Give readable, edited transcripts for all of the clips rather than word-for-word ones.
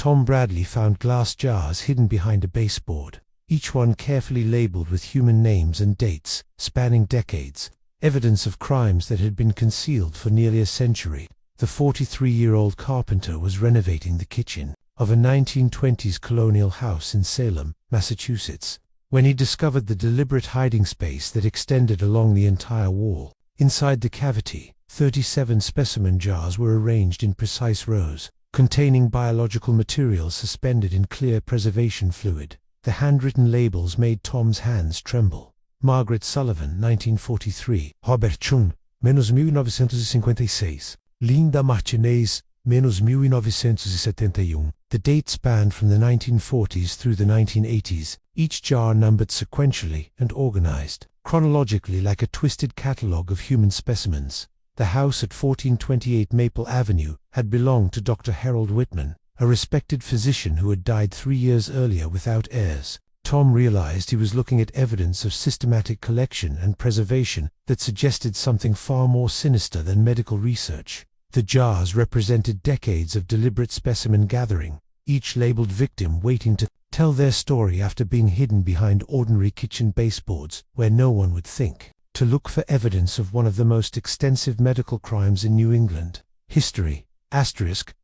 Tom Bradley found glass jars hidden behind a baseboard, each one carefully labeled with human names and dates, spanning decades, evidence of crimes that had been concealed for nearly a century. The 43-year-old Carpenter was renovating the kitchen of a 1920s colonial house in Salem, Massachusetts, when he discovered the deliberate hiding space that extended along the entire wall. Inside the cavity, 37 specimen jars were arranged in precise rows, containing biological material suspended in clear preservation fluid. The handwritten labels made Tom's hands tremble. Margaret Sullivan, 1943. Robert Chun, -1956. Linda Martinez, -1971. The date spanned from the 1940s through the 1980s, each jar numbered sequentially and organized, chronologically like a twisted catalogue of human specimens. The house at 1428 Maple Avenue had belonged to Dr. Harold Whitman, a respected physician who had died 3 years earlier without heirs. Tom realized he was looking at evidence of systematic collection and preservation that suggested something far more sinister than medical research. The jars represented decades of deliberate specimen gathering, each labeled victim waiting to tell their story after being hidden behind ordinary kitchen baseboards where no one would think to look for evidence of one of the most extensive medical crimes in New England history.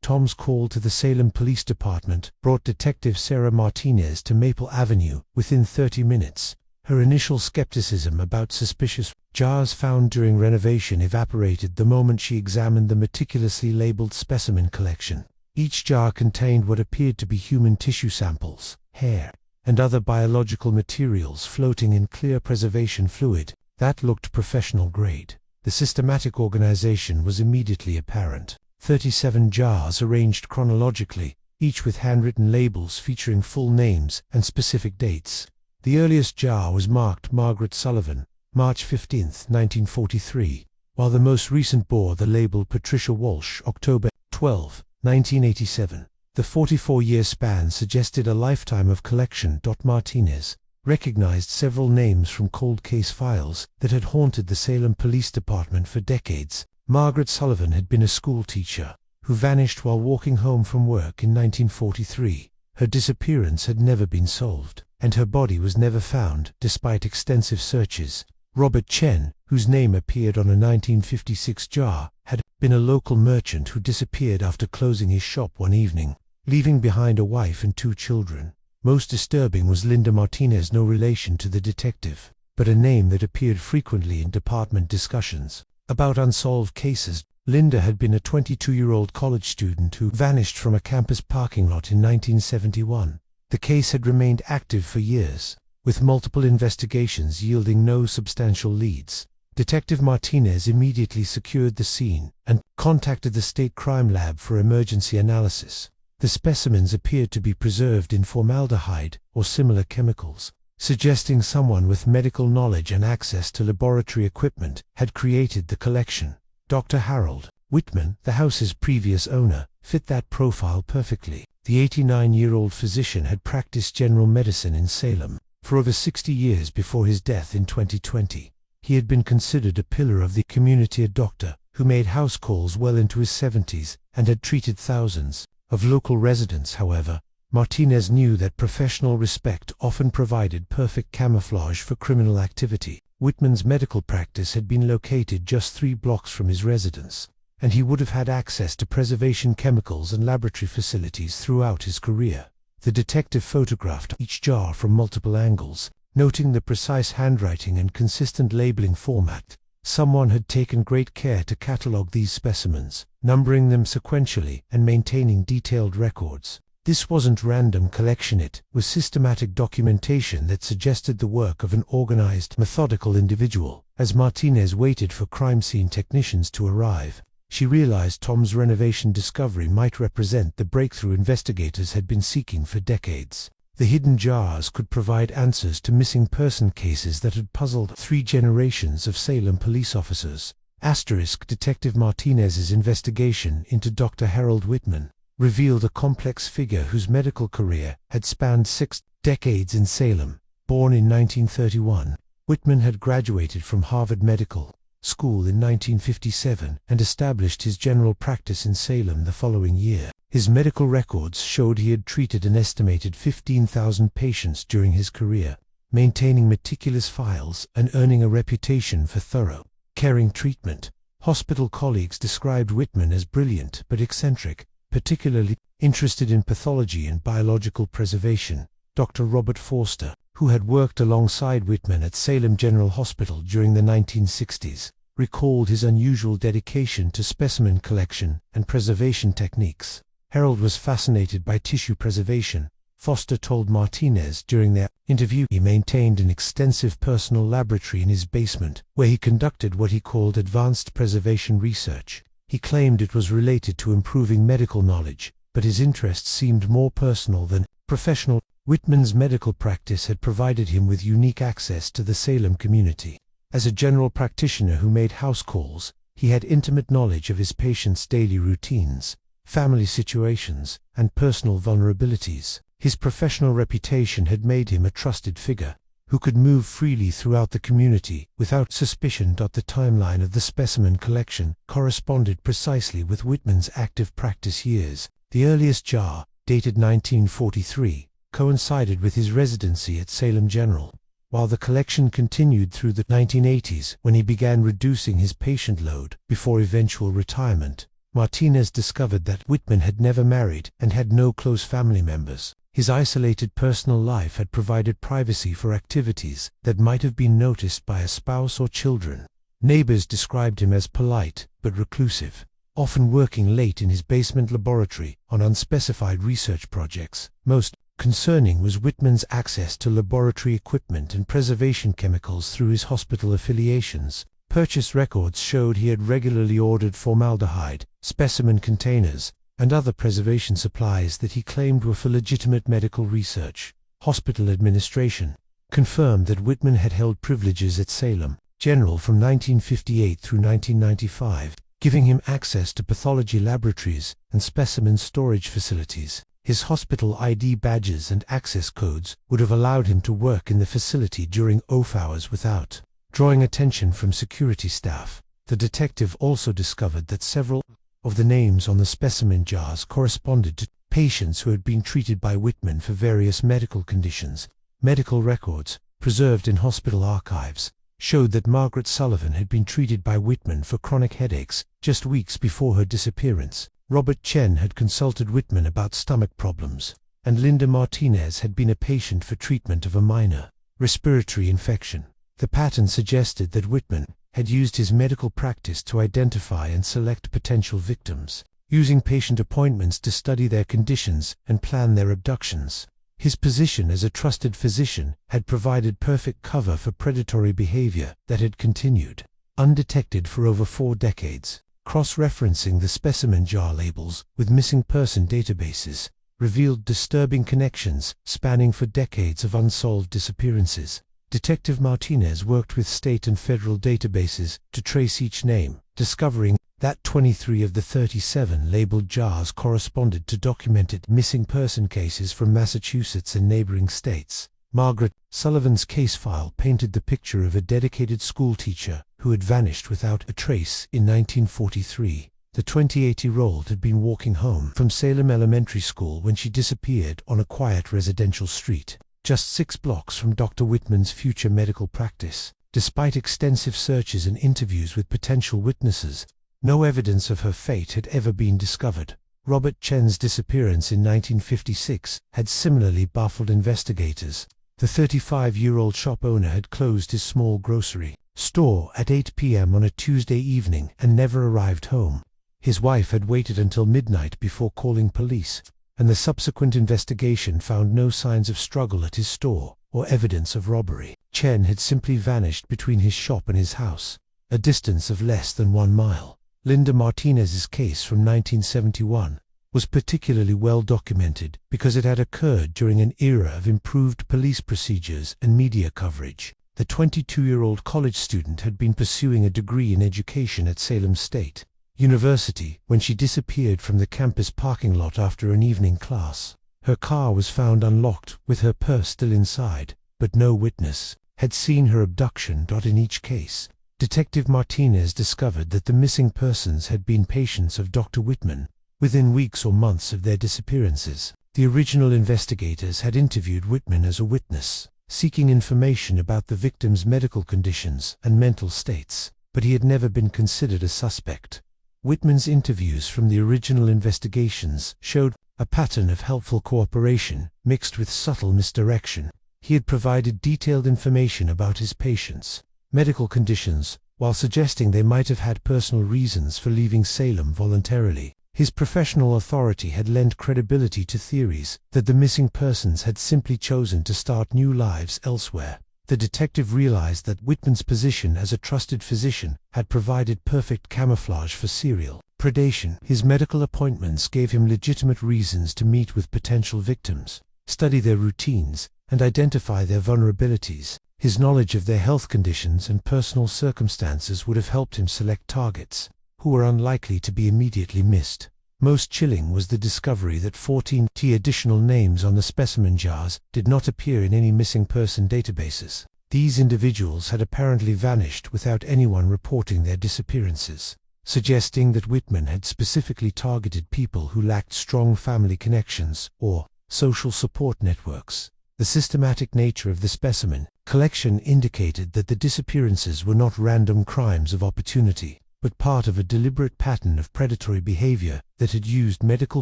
Tom's call to the Salem Police Department brought Detective Sarah Martinez to Maple Avenue within 30 minutes. Her initial skepticism about suspicious jars found during renovation evaporated the moment she examined the meticulously labeled specimen collection. Each jar contained what appeared to be human tissue samples, hair, and other biological materials floating in clear preservation fluid that looked professional grade. The systematic organization was immediately apparent. 37 jars arranged chronologically, each with handwritten labels featuring full names and specific dates. The earliest jar was marked Margaret Sullivan, March 15, 1943, while the most recent bore the label Patricia Walsh, October 12, 1987. The 44-year span suggested a lifetime of collection. Martinez recognized several names from cold case files that had haunted the Salem Police Department for decades. Margaret Sullivan had been a school teacher who vanished while walking home from work in 1943. Her disappearance had never been solved, and her body was never found despite extensive searches. Robert Chen, whose name appeared on a 1956 jar, had been a local merchant who disappeared after closing his shop one evening, leaving behind a wife and 2 children. Most disturbing was Linda Martinez, no relation to the detective, but a name that appeared frequently in department discussions about unsolved cases. Linda had been a 22-year-old college student who vanished from a campus parking lot in 1971. The case had remained active for years, with multiple investigations yielding no substantial leads. Detective Martinez immediately secured the scene and contacted the state crime lab for emergency analysis. The specimens appeared to be preserved in formaldehyde or similar chemicals, suggesting someone with medical knowledge and access to laboratory equipment had created the collection. Dr. Harold Whitman, the house's previous owner, fit that profile perfectly. The 89-year-old physician had practiced general medicine in Salem for over 60 years before his death in 2020. He had been considered a pillar of the community, a doctor who made house calls well into his 70s and had treated thousands of local residents. However, Martinez knew that professional respect often provided perfect camouflage for criminal activity. Whitman's medical practice had been located just 3 blocks from his residence, and he would have had access to preservation chemicals and laboratory facilities throughout his career. The detective photographed each jar from multiple angles, noting the precise handwriting and consistent labeling format. Someone had taken great care to catalog these specimens, numbering them sequentially and maintaining detailed records. This wasn't random collection, it was systematic documentation that suggested the work of an organized, methodical individual. As Martinez waited for crime scene technicians to arrive, she realized Tom's renovation discovery might represent the breakthrough investigators had been seeking for decades. The hidden jars could provide answers to missing person cases that had puzzled 3 generations of Salem police officers. Detective Martinez's investigation into Dr. Harold Whitman revealed a complex figure whose medical career had spanned 6 decades in Salem. Born in 1931, Whitman had graduated from Harvard Medical School in 1957 and established his general practice in Salem the following year. His medical records showed he had treated an estimated 15,000 patients during his career, maintaining meticulous files and earning a reputation for thorough, caring treatment. Hospital colleagues described Whitman as brilliant but eccentric, particularly interested in pathology and biological preservation. Dr. Robert Forster, who had worked alongside Whitman at Salem General Hospital during the 1960s, recalled his unusual dedication to specimen collection and preservation techniques. Harold was fascinated by tissue preservation, Foster told Martinez during their interview. He maintained an extensive personal laboratory in his basement, where he conducted what he called advanced preservation research. He claimed it was related to improving medical knowledge, but his interests seemed more personal than professional. Whitman's medical practice had provided him with unique access to the Salem community. As a general practitioner who made house calls, he had intimate knowledge of his patients' daily routines, family situations, and personal vulnerabilities. His professional reputation had made him a trusted figure, who could move freely throughout the community without suspicion. The timeline of the specimen collection corresponded precisely with Whitman's active practice years. The earliest jar, dated 1943, coincided with his residency at Salem General, while the collection continued through the 1980s when he began reducing his patient load before eventual retirement. Martinez discovered that Whitman had never married and had no close family members. His isolated personal life had provided privacy for activities that might have been noticed by a spouse or children. Neighbors described him as polite but reclusive, often working late in his basement laboratory on unspecified research projects. Most concerning was Whitman's access to laboratory equipment and preservation chemicals through his hospital affiliations. Purchase records showed he had regularly ordered formaldehyde, specimen containers, and other preservation supplies that he claimed were for legitimate medical research. Hospital administration confirmed that Whitman had held privileges at Salem General from 1958 through 1995, giving him access to pathology laboratories and specimen storage facilities. His hospital ID badges and access codes would have allowed him to work in the facility during off hours without drawing attention from security staff. The detective also discovered that several of the names on the specimen jars corresponded to patients who had been treated by Whitman for various medical conditions. Medical records, preserved in hospital archives, showed that Margaret Sullivan had been treated by Whitman for chronic headaches just weeks before her disappearance. Robert Chen had consulted Whitman about stomach problems, and Linda Martinez had been a patient for treatment of a minor respiratory infection. The pattern suggested that Whitman had used his medical practice to identify and select potential victims, using patient appointments to study their conditions and plan their abductions. His position as a trusted physician had provided perfect cover for predatory behavior that had continued undetected for over 4 decades. Cross-referencing the specimen jar labels with missing person databases revealed disturbing connections spanning for decades of unsolved disappearances. Detective Martinez worked with state and federal databases to trace each name, discovering that 23 of the 37 labeled jars corresponded to documented missing person cases from Massachusetts and neighboring states. Margaret Sullivan's case file painted the picture of a dedicated schoolteacher who had vanished without a trace in 1943. The 28-year-old had been walking home from Salem Elementary School when she disappeared on a quiet residential street, just 6 blocks from Dr. Whitman's future medical practice. Despite extensive searches and interviews with potential witnesses, no evidence of her fate had ever been discovered. Robert Chen's disappearance in 1956 had similarly baffled investigators. The 35-year-old shop owner had closed his small grocery store at 8 p.m. on a Tuesday evening and never arrived home. His wife had waited until midnight before calling police, and the subsequent investigation found no signs of struggle at his store or evidence of robbery. Chen had simply vanished between his shop and his house, a distance of less than 1 mile. Linda Martinez's case from 1971 was particularly well documented because it had occurred during an era of improved police procedures and media coverage. The 22-year-old college student had been pursuing a degree in education at Salem State University when she disappeared from the campus parking lot after an evening class. Her car was found unlocked with her purse still inside, but no witness had seen her abduction. In each case, Detective Martinez discovered that the missing persons had been patients of Dr. Whitman within weeks or months of their disappearances. The original investigators had interviewed Whitman as a witness, seeking information about the victim's medical conditions and mental states, but he had never been considered a suspect. Whitman's interviews from the original investigations showed a pattern of helpful cooperation mixed with subtle misdirection. He had provided detailed information about his patients' medical conditions, while suggesting they might have had personal reasons for leaving Salem voluntarily. His professional authority had lent credibility to theories that the missing persons had simply chosen to start new lives elsewhere. The detective realized that Whitman's position as a trusted physician had provided perfect camouflage for serial predation. His medical appointments gave him legitimate reasons to meet with potential victims, study their routines, and identify their vulnerabilities. His knowledge of their health conditions and personal circumstances would have helped him select targets who were unlikely to be immediately missed. Most chilling was the discovery that 14 additional names on the specimen jars did not appear in any missing person databases. These individuals had apparently vanished without anyone reporting their disappearances, suggesting that Whitman had specifically targeted people who lacked strong family connections or social support networks. The systematic nature of the specimen collection indicated that the disappearances were not random crimes of opportunity, but part of a deliberate pattern of predatory behavior that had used medical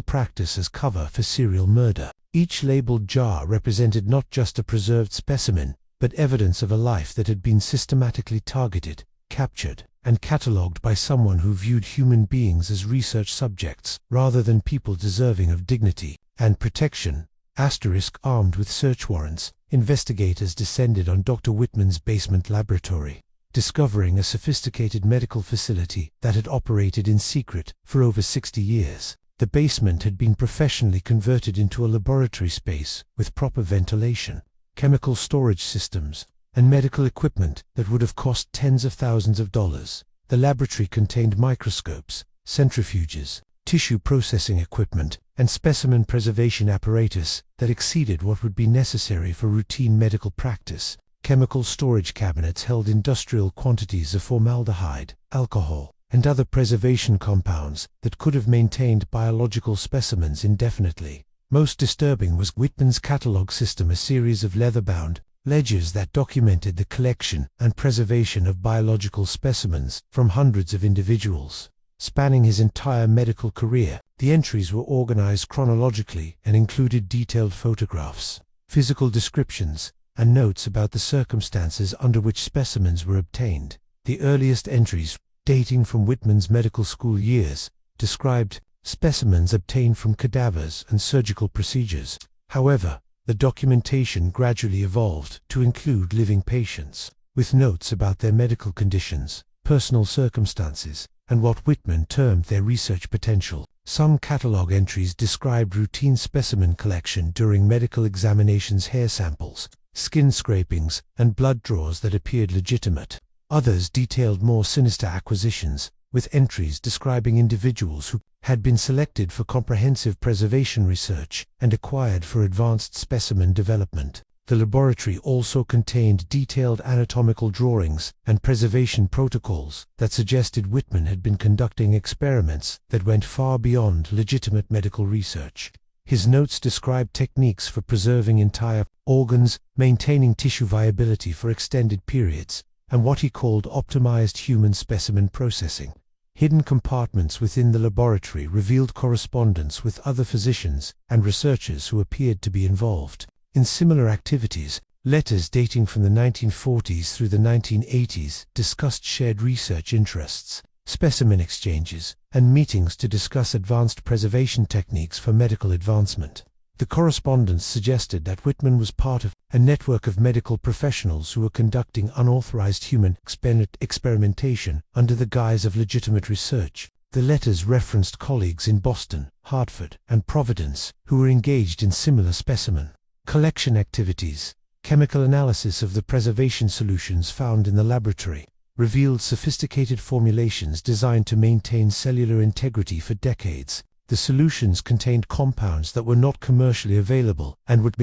practice as cover for serial murder. Each labeled jar represented not just a preserved specimen, but evidence of a life that had been systematically targeted, captured, and catalogued by someone who viewed human beings as research subjects rather than people deserving of dignity and protection. Armed with search warrants, investigators descended on Dr. Whitman's basement laboratory, discovering a sophisticated medical facility that had operated in secret for over 60 years. The basement had been professionally converted into a laboratory space with proper ventilation, chemical storage systems, and medical equipment that would have cost tens of thousands of dollars. The laboratory contained microscopes, centrifuges, tissue processing equipment, and specimen preservation apparatus that exceeded what would be necessary for routine medical practice. Chemical storage cabinets held industrial quantities of formaldehyde, alcohol, and other preservation compounds that could have maintained biological specimens indefinitely. Most disturbing was Whitman's catalog system, a series of leather-bound ledgers that documented the collection and preservation of biological specimens from hundreds of individuals. Spanning his entire medical career, the entries were organized chronologically and included detailed photographs, physical descriptions, and notes about the circumstances under which specimens were obtained. The earliest entries, dating from Whitman's medical school years, described specimens obtained from cadavers and surgical procedures. However, the documentation gradually evolved to include living patients, with notes about their medical conditions, personal circumstances, and what Whitman termed their research potential. Some catalog entries described routine specimen collection during medical examinations, hair samples, skin scrapings, and blood draws that appeared legitimate. Others detailed more sinister acquisitions, with entries describing individuals who had been selected for comprehensive preservation research and acquired for advanced specimen development. The laboratory also contained detailed anatomical drawings and preservation protocols that suggested Whitman had been conducting experiments that went far beyond legitimate medical research. His notes described techniques for preserving entire organs, maintaining tissue viability for extended periods, and what he called optimized human specimen processing. Hidden compartments within the laboratory revealed correspondence with other physicians and researchers who appeared to be involved in similar activities. Letters dating from the 1940s through the 1980s discussed shared research interests, specimen exchanges, and meetings to discuss advanced preservation techniques for medical advancement. The correspondence suggested that Whitman was part of a network of medical professionals who were conducting unauthorized human experimentation under the guise of legitimate research. The letters referenced colleagues in Boston, Hartford, and Providence who were engaged in similar specimen collection activities. Chemical analysis of the preservation solutions found in the laboratory revealed sophisticated formulations designed to maintain cellular integrity for decades. The solutions contained compounds that were not commercially available and would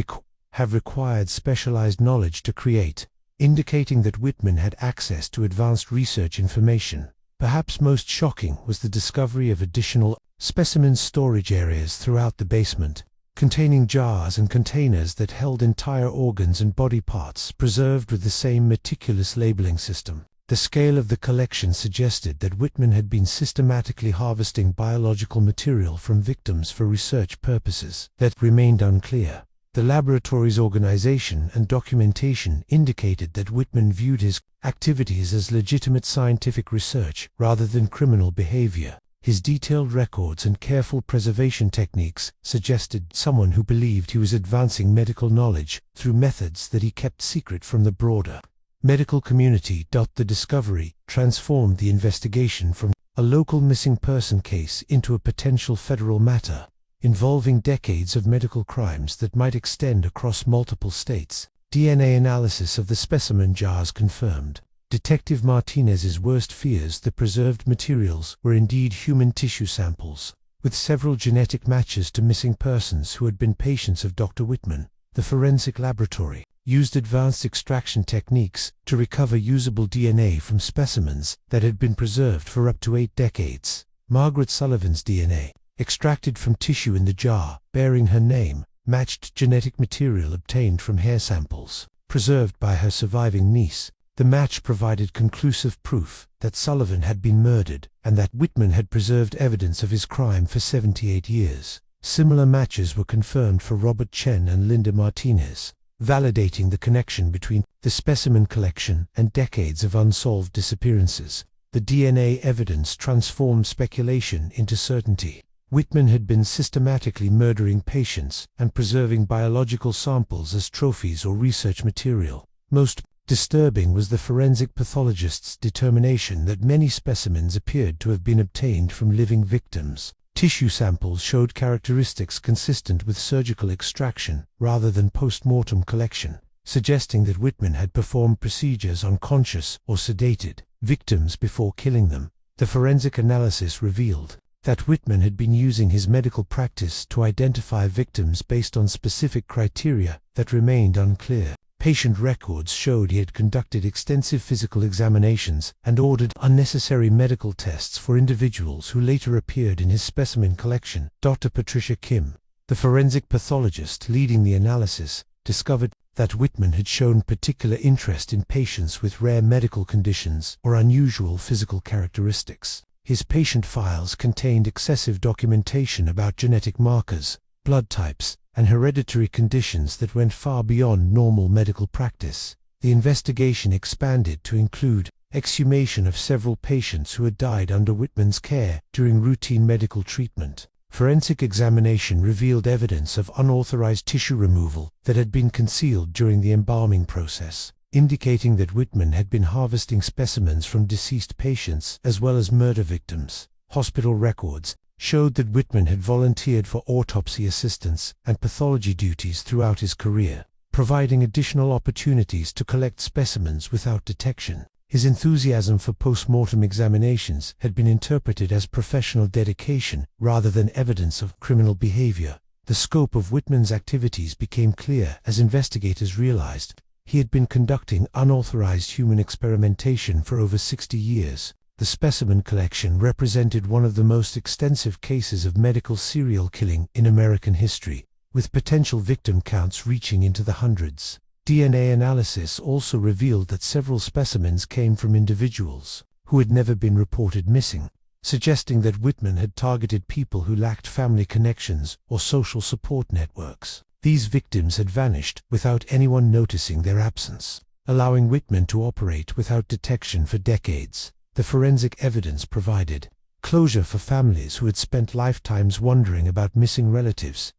have required specialized knowledge to create. indicating that Whitman had access to advanced research information. Perhaps most shocking was the discovery of additional specimen storage areas throughout the basement, containing jars and containers that held entire organs and body parts preserved with the same meticulous labeling system. The scale of the collection suggested that Whitman had been systematically harvesting biological material from victims for research purposes that remained unclear. The laboratory's organization and documentation indicated that Whitman viewed his activities as legitimate scientific research rather than criminal behavior. His detailed records and careful preservation techniques suggested someone who believed he was advancing medical knowledge through methods that he kept secret from the broader medical community. The discovery transformed the investigation from a local missing person case into a potential federal matter, involving decades of medical crimes that might extend across multiple states. DNA analysis of the specimen jars confirmed Detective Martinez's worst fears: the preserved materials were indeed human tissue samples, with several genetic matches to missing persons who had been patients of Dr. Whitman. The forensic laboratory used advanced extraction techniques to recover usable DNA from specimens that had been preserved for up to 8 decades. Margaret Sullivan's DNA, extracted from tissue in the jar bearing her name, matched genetic material obtained from hair samples preserved by her surviving niece. The match provided conclusive proof that Sullivan had been murdered and that Whitman had preserved evidence of his crime for 78 years. Similar matches were confirmed for Robert Chen and Linda Martinez, validating the connection between the specimen collection and decades of unsolved disappearances. The DNA evidence transformed speculation into certainty. Whitman had been systematically murdering patients and preserving biological samples as trophies or research material. Most disturbing was the forensic pathologist's determination that many specimens appeared to have been obtained from living victims. Tissue samples showed characteristics consistent with surgical extraction rather than post-mortem collection, suggesting that Whitman had performed procedures on conscious or sedated victims before killing them. The forensic analysis revealed that Whitman had been using his medical practice to identify victims based on specific criteria that remained unclear. Patient records showed he had conducted extensive physical examinations and ordered unnecessary medical tests for individuals who later appeared in his specimen collection. Dr. Patricia Kim, the forensic pathologist leading the analysis, discovered that Whitman had shown particular interest in patients with rare medical conditions or unusual physical characteristics. His patient files contained excessive documentation about genetic markers, blood types, and hereditary conditions that went far beyond normal medical practice. The investigation expanded to include exhumation of several patients who had died under Whitman's care during routine medical treatment. Forensic examination revealed evidence of unauthorized tissue removal that had been concealed during the embalming process, indicating that Whitman had been harvesting specimens from deceased patients as well as murder victims. Hospital records showed that Whitman had volunteered for autopsy assistance and pathology duties throughout his career, providing additional opportunities to collect specimens without detection. His enthusiasm for post-mortem examinations had been interpreted as professional dedication rather than evidence of criminal behavior. The scope of Whitman's activities became clear as investigators realized he had been conducting unauthorized human experimentation for over 60 years. The specimen collection represented one of the most extensive cases of medical serial killing in American history, with potential victim counts reaching into the hundreds. DNA analysis also revealed that several specimens came from individuals who had never been reported missing, suggesting that Whitman had targeted people who lacked family connections or social support networks. These victims had vanished without anyone noticing their absence, allowing Whitman to operate without detection for decades. The forensic evidence provided closure for families who had spent lifetimes wondering about missing relatives.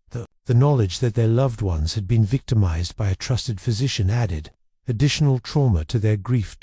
The knowledge that their loved ones had been victimized by a trusted physician added additional trauma to their grief.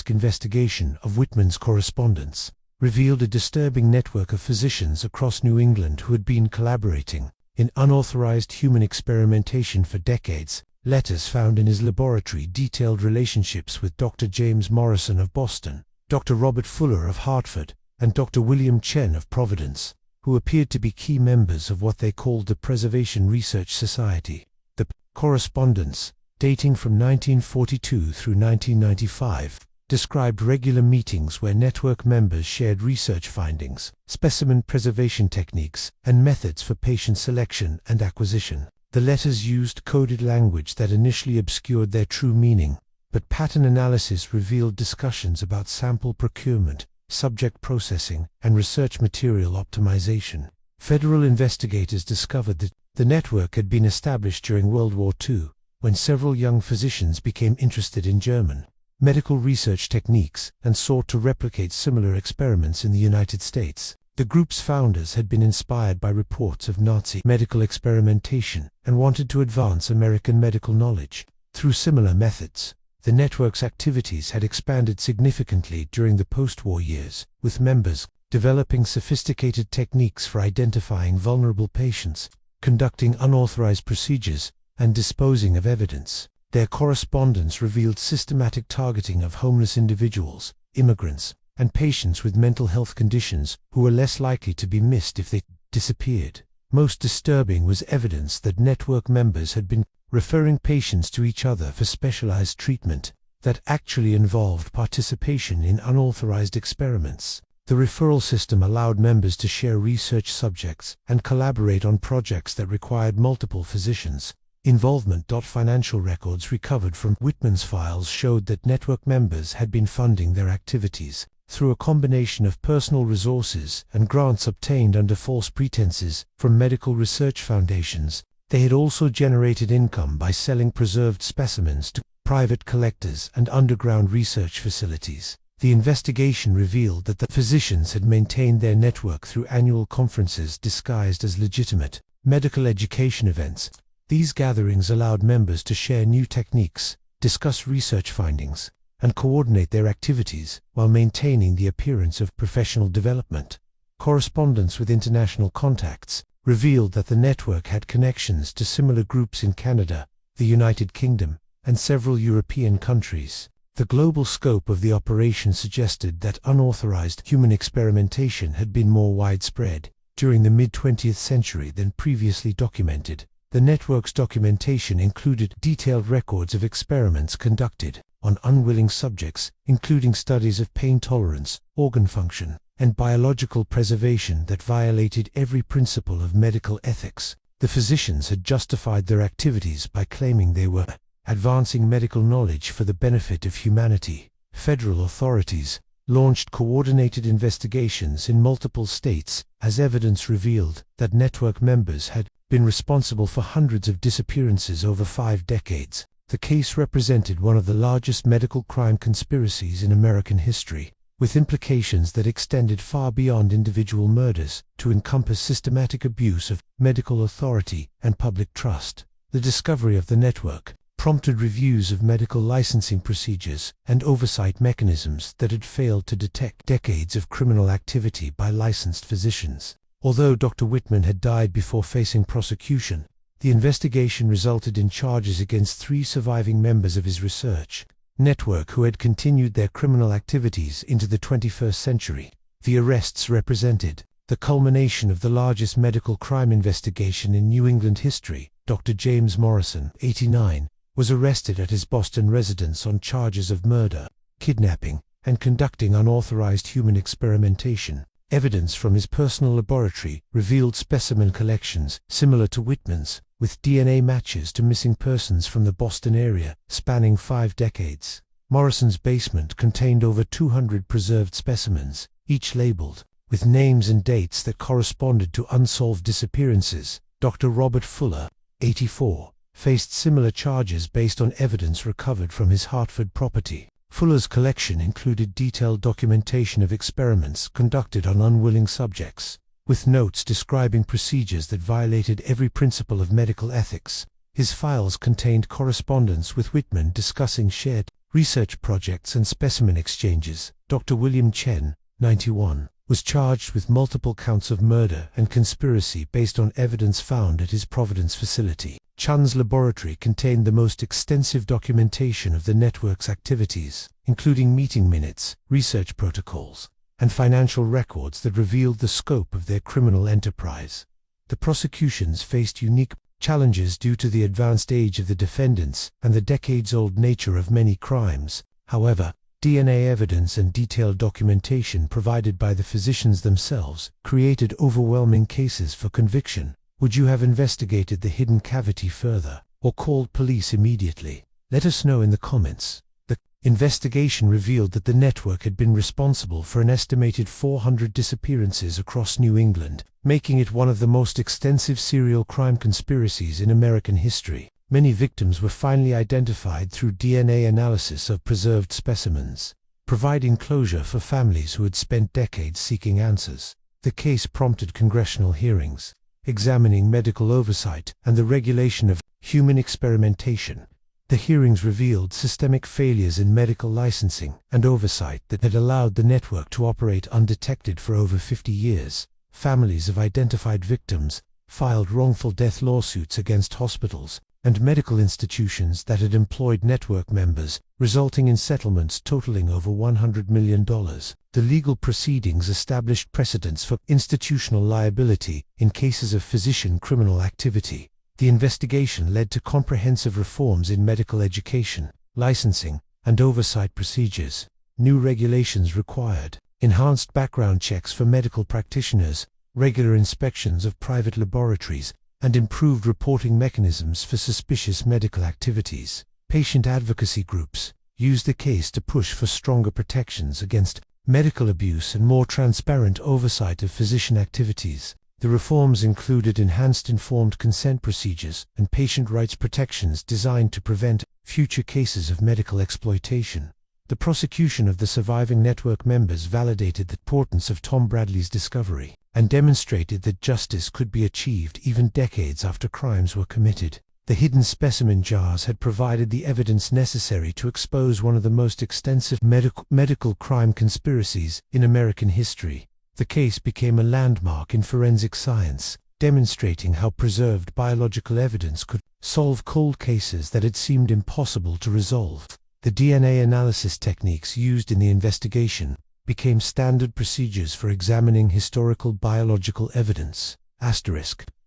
Investigation of Whitman's correspondence revealed a disturbing network of physicians across New England who had been collaborating in unauthorized human experimentation for decades. Letters found in his laboratory detailed relationships with Dr. James Morrison of Boston, Dr. Robert Fuller of Hartford, and Dr. William Chen of Providence, who appeared to be key members of what they called the Preservation Research Society. The correspondence dating from 1942 through 1995, described regular meetings where network members shared research findings, specimen preservation techniques, and methods for patient selection and acquisition. The letters used coded language that initially obscured their true meaning, but pattern analysis revealed discussions about sample procurement, subject processing, and research material optimization. Federal investigators discovered that the network had been established during World War II, when several young physicians became interested in German medical research techniques and sought to replicate similar experiments in the United States. The group's founders had been inspired by reports of Nazi medical experimentation and wanted to advance American medical knowledge. Through similar methods, the network's activities had expanded significantly during the post-war years, with members developing sophisticated techniques for identifying vulnerable patients, conducting unauthorized procedures, and disposing of evidence. Their correspondence revealed systematic targeting of homeless individuals, immigrants, and patients with mental health conditions who were less likely to be missed if they disappeared. Most disturbing was evidence that network members had been referring patients to each other for specialized treatment that actually involved participation in unauthorized experiments. The referral system allowed members to share research subjects and collaborate on projects that required multiple physicians' involvement. Financial records recovered from Whitman's files showed that network members had been funding their activities through a combination of personal resources and grants obtained under false pretenses from medical research foundations. They had also generated income by selling preserved specimens to private collectors and underground research facilities. The investigation revealed that the physicians had maintained their network through annual conferences disguised as legitimate medical education events. These gatherings allowed members to share new techniques, discuss research findings, and coordinate their activities while maintaining the appearance of professional development. Correspondence with international contacts revealed that the network had connections to similar groups in Canada, the United Kingdom, and several European countries. The global scope of the operation suggested that unauthorized human experimentation had been more widespread during the mid-20th century than previously documented. The network's documentation included detailed records of experiments conducted on unwilling subjects, including studies of pain tolerance, organ function, and biological preservation that violated every principle of medical ethics. The physicians had justified their activities by claiming they were advancing medical knowledge for the benefit of humanity. Federal authorities launched coordinated investigations in multiple states as evidence revealed that network members had been responsible for hundreds of disappearances over 5 decades. The case represented one of the largest medical crime conspiracies in American history, with implications that extended far beyond individual murders to encompass systematic abuse of medical authority and public trust. The discovery of the network prompted reviews of medical licensing procedures and oversight mechanisms that had failed to detect decades of criminal activity by licensed physicians. Although Dr. Whitman had died before facing prosecution, the investigation resulted in charges against 3 surviving members of his research network who had continued their criminal activities into the 21st century. The arrests represented the culmination of the largest medical crime investigation in New England history. Dr. James Morrison, 89, was arrested at his Boston residence on charges of murder, kidnapping, and conducting unauthorized human experimentation. Evidence from his personal laboratory revealed specimen collections similar to Whitman's, with DNA matches to missing persons from the Boston area, spanning 5 decades. Morrison's basement contained over 200 preserved specimens, each labeled with names and dates that corresponded to unsolved disappearances. Dr. Robert Fuller, 84, faced similar charges based on evidence recovered from his Hartford property. Fuller's collection included detailed documentation of experiments conducted on unwilling subjects, with notes describing procedures that violated every principle of medical ethics. His files contained correspondence with Whitman discussing shared research projects and specimen exchanges. Dr. William Chen, 91, was charged with multiple counts of murder and conspiracy based on evidence found at his Providence facility. Chen's laboratory contained the most extensive documentation of the network's activities, including meeting minutes, research protocols, and financial records that revealed the scope of their criminal enterprise. The prosecutions faced unique challenges due to the advanced age of the defendants and the decades-old nature of many crimes. However, DNA evidence and detailed documentation provided by the physicians themselves created overwhelming cases for conviction. Would you have investigated the hidden cavity further, or called police immediately? Let us know in the comments. The investigation revealed that the network had been responsible for an estimated 400 disappearances across New England, making it one of the most extensive serial crime conspiracies in American history. Many victims were finally identified through DNA analysis of preserved specimens, providing closure for families who had spent decades seeking answers. The case prompted congressional hearings, examining medical oversight and the regulation of human experimentation. The hearings revealed systemic failures in medical licensing and oversight that had allowed the network to operate undetected for over 50 years. Families of identified victims filed wrongful death lawsuits against hospitals and medical institutions that had employed network members, resulting in settlements totaling over $100 million. The legal proceedings established precedents for institutional liability in cases of physician criminal activity. The investigation led to comprehensive reforms in medical education, licensing, and oversight procedures. New regulations required enhanced background checks for medical practitioners, regular inspections of private laboratories, and improved reporting mechanisms for suspicious medical activities. Patient advocacy groups used the case to push for stronger protections against medical abuse and more transparent oversight of physician activities. The reforms included enhanced informed consent procedures and patient rights protections designed to prevent future cases of medical exploitation. The prosecution of the surviving network members validated the importance of Tom Bradley's discovery and demonstrated that justice could be achieved even decades after crimes were committed. The hidden specimen jars had provided the evidence necessary to expose one of the most extensive medical crime conspiracies in American history. The case became a landmark in forensic science, demonstrating how preserved biological evidence could solve cold cases that had seemed impossible to resolve. The DNA analysis techniques used in the investigation became standard procedures for examining historical biological evidence.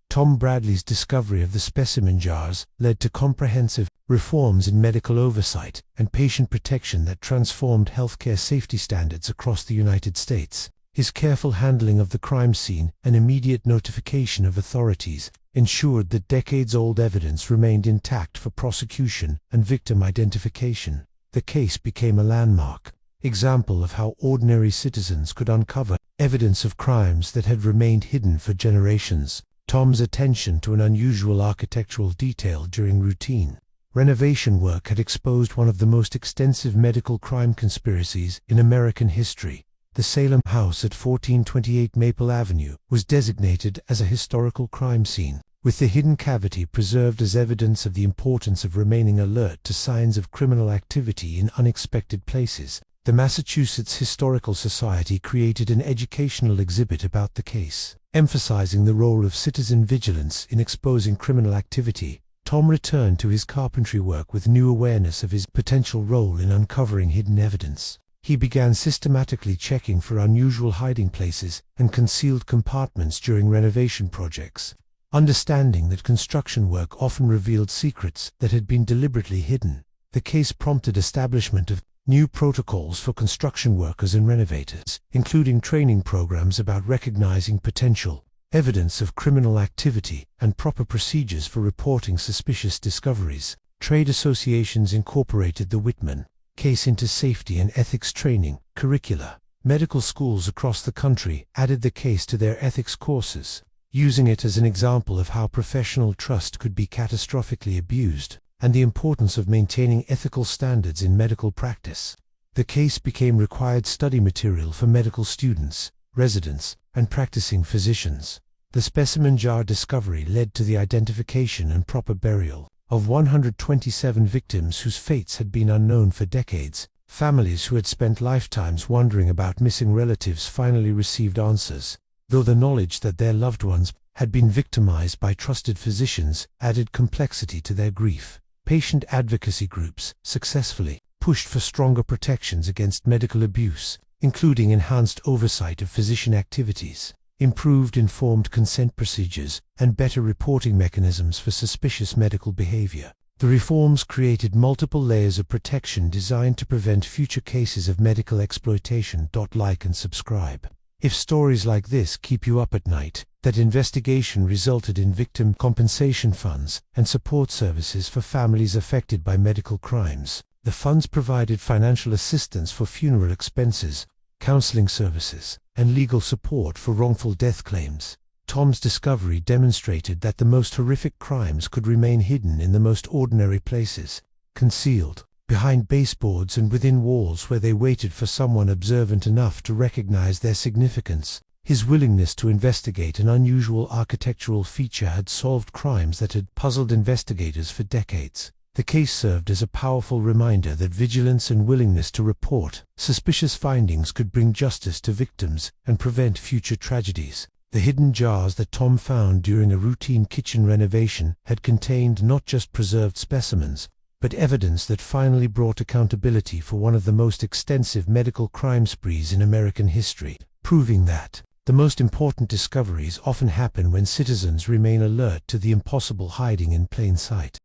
Tom Bradley's discovery of the specimen jars led to comprehensive reforms in medical oversight and patient protection that transformed healthcare safety standards across the United States. His careful handling of the crime scene and immediate notification of authorities ensured that decades-old evidence remained intact for prosecution and victim identification. The case became a landmark example of how ordinary citizens could uncover evidence of crimes that had remained hidden for generations. Tom's attention to an unusual architectural detail during routine renovation work had exposed one of the most extensive medical crime conspiracies in American history. The Salem house at 1428 Maple Avenue was designated as a historical crime scene, with the hidden cavity preserved as evidence of the importance of remaining alert to signs of criminal activity in unexpected places. The Massachusetts Historical Society created an educational exhibit about the case, emphasizing the role of citizen vigilance in exposing criminal activity. Tom returned to his carpentry work with new awareness of his potential role in uncovering hidden evidence. He began systematically checking for unusual hiding places and concealed compartments during renovation projects, understanding that construction work often revealed secrets that had been deliberately hidden. The case prompted establishment of new protocols for construction workers and renovators, including training programs about recognizing potential evidence of criminal activity and proper procedures for reporting suspicious discoveries. Trade associations incorporated the Whitman case into safety and ethics training curricula. Medical schools across the country added the case to their ethics courses, using it as an example of how professional trust could be catastrophically abused, and the importance of maintaining ethical standards in medical practice. The case became required study material for medical students, residents, and practicing physicians. The specimen jar discovery led to the identification and proper burial of 127 victims whose fates had been unknown for decades. Families who had spent lifetimes wondering about missing relatives finally received answers, though the knowledge that their loved ones had been victimized by trusted physicians added complexity to their grief. Patient advocacy groups successfully pushed for stronger protections against medical abuse, including enhanced oversight of physician activities. improved informed consent procedures, and better reporting mechanisms for suspicious medical behavior. The reforms created multiple layers of protection designed to prevent future cases of medical exploitation. Like and subscribe. If stories like this keep you up at night, that investigation resulted in victim compensation funds and support services for families affected by medical crimes. The funds provided financial assistance for funeral expenses, counseling services, and legal support for wrongful death claims. Tom's discovery demonstrated that the most horrific crimes could remain hidden in the most ordinary places, concealed behind baseboards and within walls where they waited for someone observant enough to recognize their significance. His willingness to investigate an unusual architectural feature had solved crimes that had puzzled investigators for decades. The case served as a powerful reminder that vigilance and willingness to report suspicious findings could bring justice to victims and prevent future tragedies. The hidden jars that Tom found during a routine kitchen renovation had contained not just preserved specimens, but evidence that finally brought accountability for one of the most extensive medical crime sprees in American history, proving that the most important discoveries often happen when citizens remain alert to the impossible hiding in plain sight.